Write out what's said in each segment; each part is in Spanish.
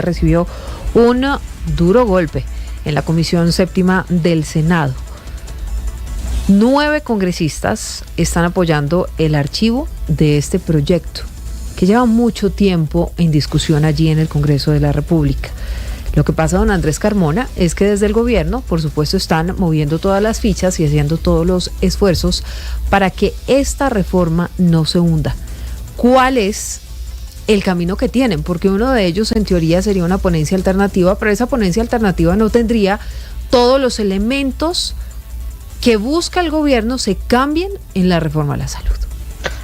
recibió un duro golpe en la Comisión Séptima del Senado. 9 congresistas están apoyando el archivo de este proyecto, que lleva mucho tiempo en discusión allí en el Congreso de la República. Lo que pasa, don Andrés Carmona, es que desde el gobierno, por supuesto, están moviendo todas las fichas y haciendo todos los esfuerzos para que esta reforma no se hunda. ¿Cuál es el camino que tienen? Porque uno de ellos, en teoría, sería una ponencia alternativa, pero esa ponencia alternativa no tendría todos los elementos que busca el gobierno se cambien en la reforma a la salud.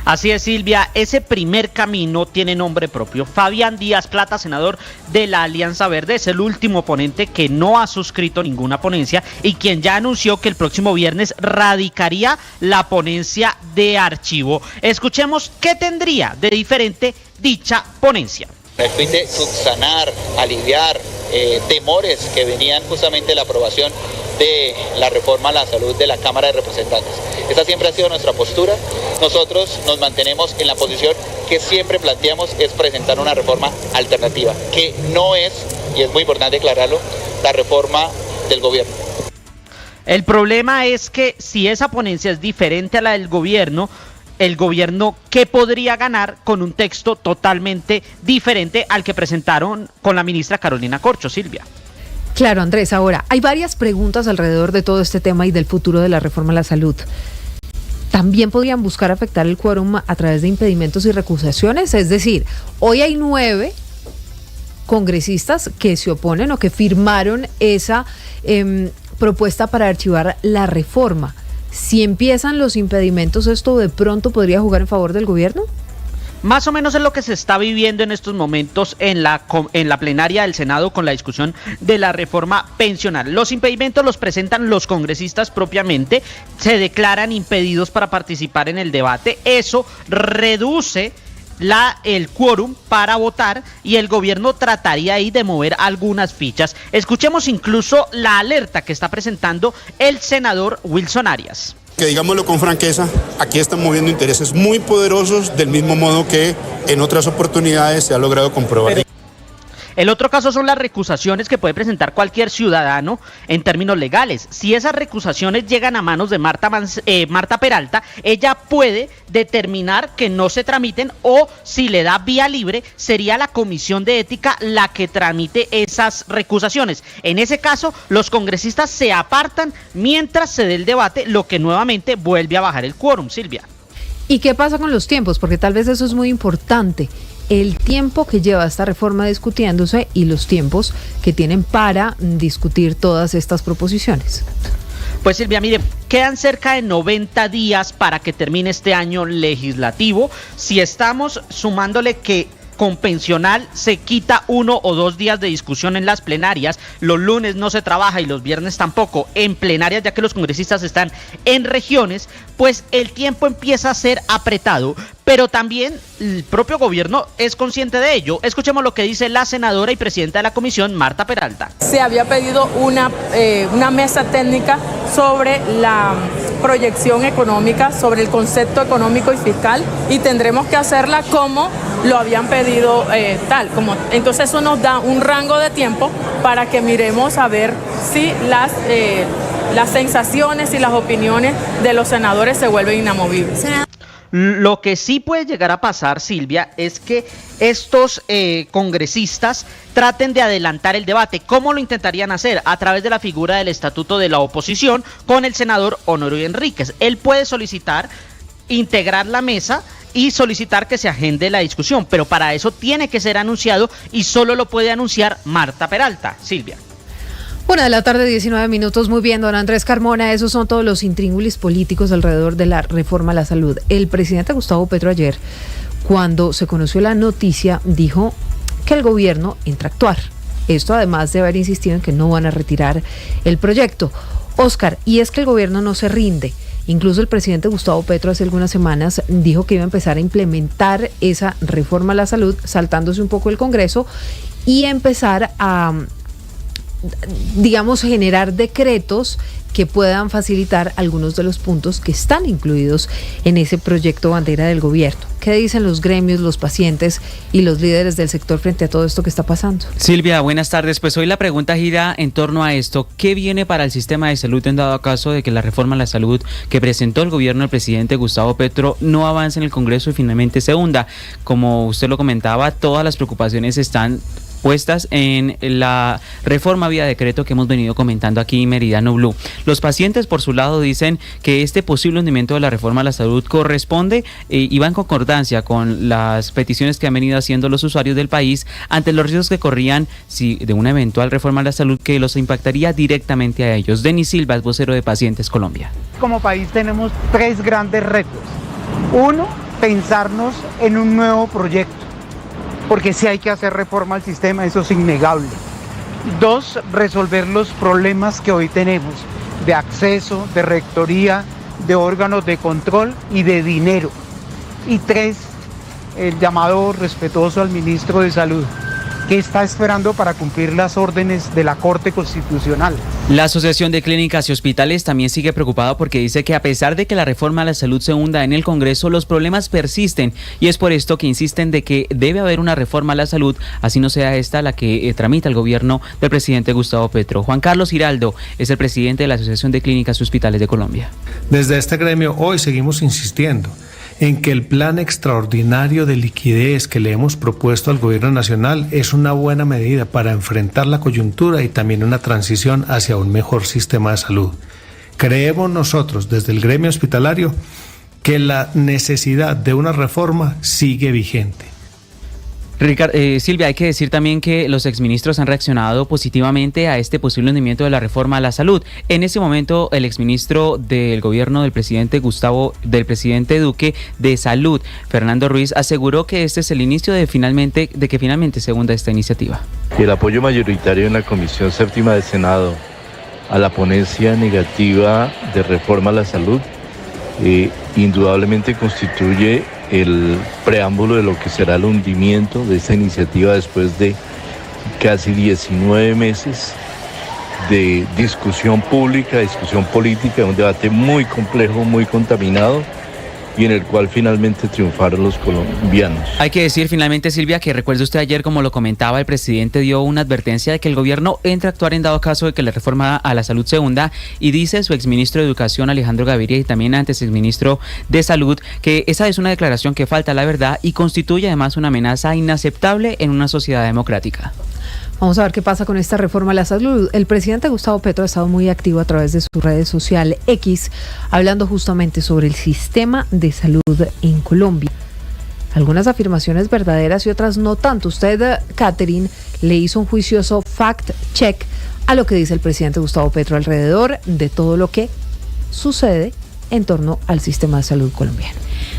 Así es, Silvia, ese primer camino tiene nombre propio. Fabián Díaz Plata, senador de la Alianza Verde, es el último ponente que no ha suscrito ninguna ponencia y quien ya anunció que el próximo viernes radicaría la ponencia de archivo. Escuchemos qué tendría de diferente dicha ponencia. El fin de subsanar, aliviar temores que venían justamente de la aprobación de la reforma a la salud de la Cámara de Representantes. Esa siempre ha sido nuestra postura. Nosotros nos mantenemos en la posición que siempre planteamos, es presentar una reforma alternativa, que no es, y es muy importante aclararlo, la reforma del gobierno. El problema es que si esa ponencia es diferente a la del gobierno, el gobierno, ¿qué podría ganar con un texto totalmente diferente al que presentaron con la ministra Carolina Corcho, Silvia? Claro, Andrés, ahora, hay varias preguntas alrededor de todo este tema y del futuro de la reforma a la salud. ¿También podrían buscar afectar el quórum a través de impedimentos y recusaciones? Es decir, hoy hay 9 congresistas que se oponen o que firmaron esa propuesta para archivar la reforma. Si empiezan los impedimentos, ¿esto de pronto podría jugar en favor del gobierno? Más o menos es lo que se está viviendo en estos momentos en la plenaria del Senado con la discusión de la reforma pensional. Los impedimentos los presentan los congresistas propiamente, se declaran impedidos para participar en el debate. Eso reduce el quórum para votar y el gobierno trataría ahí de mover algunas fichas. Escuchemos incluso la alerta que está presentando el senador Wilson Arias. Que digámoslo con franqueza, aquí están moviendo intereses muy poderosos del mismo modo que en otras oportunidades se ha logrado comprobar. El otro caso son las recusaciones que puede presentar cualquier ciudadano en términos legales. Si esas recusaciones llegan a manos de Marta Peralta, ella puede determinar que no se tramiten o si le da vía libre, sería la Comisión de Ética la que tramite esas recusaciones. En ese caso, los congresistas se apartan mientras se dé el debate, lo que nuevamente vuelve a bajar el quórum, Silvia. ¿Y qué pasa con los tiempos? Porque tal vez eso es muy importante. El tiempo que lleva esta reforma discutiéndose y los tiempos que tienen para discutir todas estas proposiciones. Pues Silvia, mire, quedan cerca de 90 días para que termine este año legislativo. Si estamos sumándole que con pensional se quita 1 o 2 días de discusión en las plenarias, los lunes no se trabaja y los viernes tampoco en plenarias, ya que los congresistas están en regiones, pues el tiempo empieza a ser apretado, pero también el propio gobierno es consciente de ello. Escuchemos lo que dice la senadora y presidenta de la comisión, Marta Peralta. Se había pedido una mesa técnica sobre la proyección económica, sobre el concepto económico y fiscal, y tendremos que hacerla como lo habían pedido entonces eso nos da un rango de tiempo para que miremos a ver si las sensaciones y las opiniones de los senadores se vuelven inamovibles. Lo que sí puede llegar a pasar, Silvia, es que estos congresistas traten de adelantar el debate. ¿Cómo lo intentarían hacer? A través de la figura del estatuto de la oposición con el senador Honorio Enríquez. Él puede solicitar integrar la mesa y solicitar que se agende la discusión, pero para eso tiene que ser anunciado y solo lo puede anunciar Marta Peralta. Silvia. 1:19 p.m, muy bien, don Andrés Carmona, esos son todos los intríngulis políticos alrededor de la reforma a la salud. El presidente Gustavo Petro ayer, cuando se conoció la noticia, dijo que el gobierno entra a actuar. Esto además de haber insistido en que no van a retirar el proyecto. Oscar, y es que el gobierno no se rinde. Incluso el presidente Gustavo Petro hace algunas semanas dijo que iba a empezar a implementar esa reforma a la salud, saltándose un poco el Congreso, y empezar a digamos, generar decretos que puedan facilitar algunos de los puntos que están incluidos en ese proyecto bandera del gobierno. ¿Qué dicen los gremios, los pacientes y los líderes del sector frente a todo esto que está pasando? Silvia, buenas tardes. Pues hoy la pregunta gira en torno a esto. ¿Qué viene para el sistema de salud en dado caso de que la reforma a la salud que presentó el gobierno del presidente Gustavo Petro no avance en el Congreso y finalmente se hunda? Como usted lo comentaba, todas las preocupaciones están puestas en la reforma vía decreto que hemos venido comentando aquí en Meridiano Blue. Los pacientes, por su lado, dicen que este posible hundimiento de la reforma a la salud corresponde y va en concordancia con las peticiones que han venido haciendo los usuarios del país ante los riesgos que corrían de una eventual reforma a la salud que los impactaría directamente a ellos. Denis Silva es vocero de Pacientes Colombia. Como país tenemos 3 grandes retos. 1, pensarnos en un nuevo proyecto, porque sí hay que hacer reforma al sistema, eso es innegable. 2, resolver los problemas que hoy tenemos de acceso, de rectoría, de órganos de control y de dinero. Y 3, el llamado respetuoso al ministro de Salud, que está esperando para cumplir las órdenes de la Corte Constitucional. La Asociación de Clínicas y Hospitales también sigue preocupada porque dice que a pesar de que la reforma a la salud se hunda en el Congreso, los problemas persisten y es por esto que insisten de que debe haber una reforma a la salud, así no sea esta la que tramita el gobierno del presidente Gustavo Petro. Juan Carlos Giraldo es el presidente de la Asociación de Clínicas y Hospitales de Colombia. Desde este gremio hoy seguimos insistiendo en que el plan extraordinario de liquidez que le hemos propuesto al gobierno nacional es una buena medida para enfrentar la coyuntura y también una transición hacia un mejor sistema de salud. Creemos nosotros, desde el gremio hospitalario, que la necesidad de una reforma sigue vigente. Silvia, hay que decir también que los exministros han reaccionado positivamente a este posible hundimiento de la reforma a la salud. En ese momento, el exministro del gobierno del presidente Duque de Salud, Fernando Ruiz, aseguró que este es el inicio de que finalmente se hunda esta iniciativa. El apoyo mayoritario en la Comisión Séptima del Senado a la ponencia negativa de reforma a la salud indudablemente constituye el preámbulo de lo que será el hundimiento de esta iniciativa después de casi 19 meses de discusión pública, discusión política, un debate muy complejo, muy contaminado y en el cual finalmente triunfaron los colombianos. Hay que decir finalmente, Silvia, que recuerde usted ayer, como lo comentaba, el presidente dio una advertencia de que el gobierno entre a actuar en dado caso de que la reforma a la salud se hunda y dice su exministro de Educación, Alejandro Gaviria, y también antes exministro de Salud, que esa es una declaración que falta a la verdad y constituye además una amenaza inaceptable en una sociedad democrática. Vamos a ver qué pasa con esta reforma a la salud. El presidente Gustavo Petro ha estado muy activo a través de su red social X, hablando justamente sobre el sistema de salud en Colombia. Algunas afirmaciones verdaderas y otras no tanto. Usted, Catherine, le hizo un juicioso fact-check a lo que dice el presidente Gustavo Petro alrededor de todo lo que sucede en torno al sistema de salud colombiano.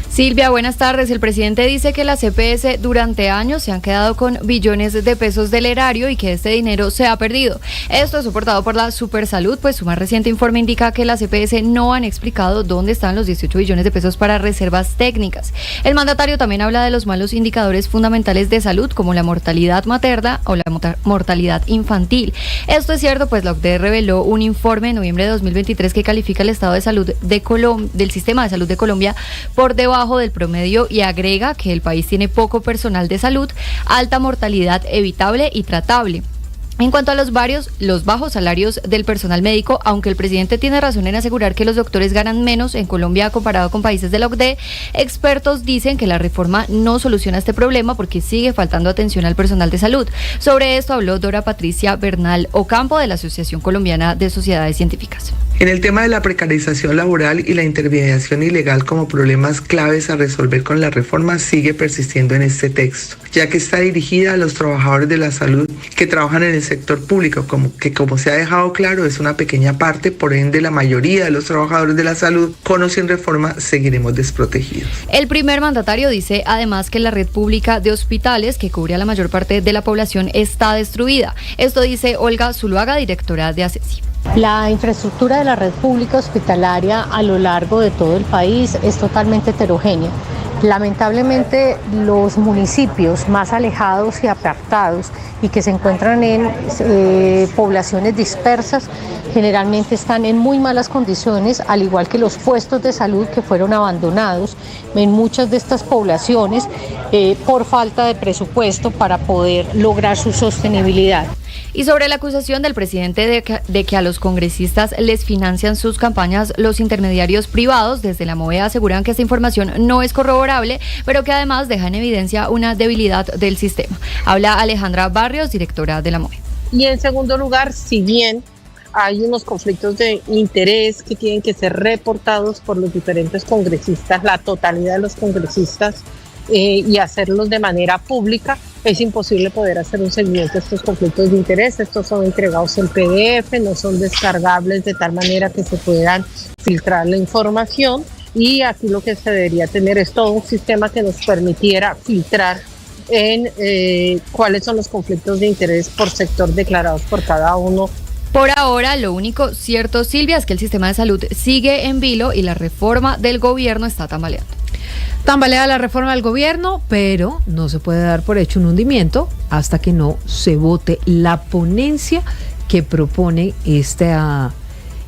Silvia, buenas tardes. El presidente dice que las EPS durante años se han quedado con billones de pesos del erario y que este dinero se ha perdido. Esto es soportado por la Supersalud, pues su más reciente informe indica que las EPS no han explicado dónde están los 18 billones de pesos para reservas técnicas. El mandatario también habla de los malos indicadores fundamentales de salud, como la mortalidad materna o la mortalidad infantil. Esto es cierto, pues la OCDE reveló un informe en noviembre de 2023 que califica el estado de salud del sistema de salud de Colombia por debajo del promedio y agrega que el país tiene poco personal de salud, alta mortalidad evitable y tratable. En cuanto a los bajos salarios del personal médico, aunque el presidente tiene razón en asegurar que los doctores ganan menos en Colombia comparado con países de la OCDE, expertos dicen que la reforma no soluciona este problema porque sigue faltando atención al personal de salud. Sobre esto habló Dora Patricia Bernal Ocampo de la Asociación Colombiana de Sociedades Científicas. En el tema de la precarización laboral y la intermediación ilegal como problemas claves a resolver con la reforma sigue persistiendo en este texto, ya que está dirigida a los trabajadores de la salud que trabajan en el sector público, como se ha dejado claro, es una pequeña parte, por ende la mayoría de los trabajadores de la salud, con o sin reforma, seguiremos desprotegidos. El primer mandatario dice además que la red pública de hospitales, que cubre a la mayor parte de la población, está destruida. Esto dice Olga Zuluaga, directora de ACESI. La infraestructura de la red pública hospitalaria a lo largo de todo el país es totalmente heterogénea. Lamentablemente los municipios más alejados y apartados y que se encuentran en poblaciones dispersas generalmente están en muy malas condiciones, al igual que los puestos de salud que fueron abandonados en muchas de estas poblaciones por falta de presupuesto para poder lograr su sostenibilidad. Y sobre la acusación del presidente de que a los congresistas les financian sus campañas los intermediarios privados, desde la MOVE aseguran que esta información no es corroborable, pero que además deja en evidencia una debilidad del sistema. Habla Alejandra Barrios, directora de la MOVE. Y en segundo lugar, si bien hay unos conflictos de interés que tienen que ser reportados por los diferentes congresistas, la totalidad de los congresistas, y hacerlos de manera pública, es imposible poder hacer un seguimiento de estos conflictos de interés. Estos son entregados en PDF, no son descargables de tal manera que se puedan filtrar la información, y aquí lo que se debería tener es todo un sistema que nos permitiera filtrar en cuáles son los conflictos de interés por sector declarados por cada uno. Por ahora, lo único cierto, Silvia, es que el sistema de salud sigue en vilo y la reforma del gobierno está tambaleando. Tambalea la reforma del gobierno, pero no se puede dar por hecho un hundimiento hasta que no se vote la ponencia que propone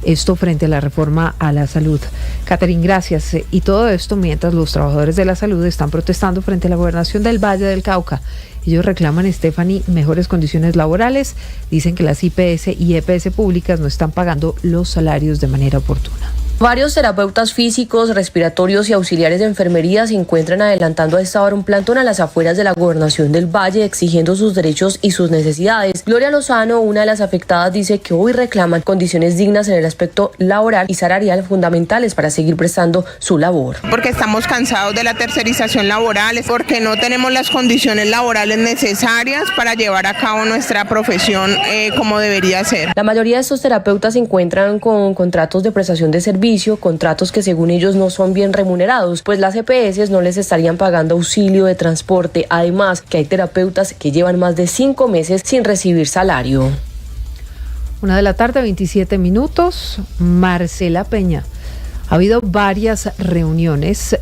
esto frente a la reforma a la salud. Catherine, gracias. Y todo esto mientras los trabajadores de la salud están protestando frente a la gobernación del Valle del Cauca. Ellos reclaman, Stephanie, mejores condiciones laborales. Dicen que las IPS y EPS públicas no están pagando los salarios de manera oportuna. Varios terapeutas físicos, respiratorios y auxiliares de enfermería se encuentran adelantando a esta hora un plantón a las afueras de la gobernación del Valle exigiendo sus derechos y sus necesidades. Gloria Lozano, una de las afectadas, dice que hoy reclaman condiciones dignas en el aspecto laboral y salarial fundamentales para seguir prestando su labor. Porque estamos cansados de la tercerización laboral, porque no tenemos las condiciones laborales necesarias para llevar a cabo nuestra profesión como debería ser. La mayoría de estos terapeutas se encuentran con contratos de prestación de servicios, contratos que según ellos no son bien remunerados, pues las EPS no les estarían pagando auxilio de transporte, además que hay terapeutas que llevan más de 5 meses sin recibir salario. 1:27 p.m. Marcela Peña. Ha habido varias reuniones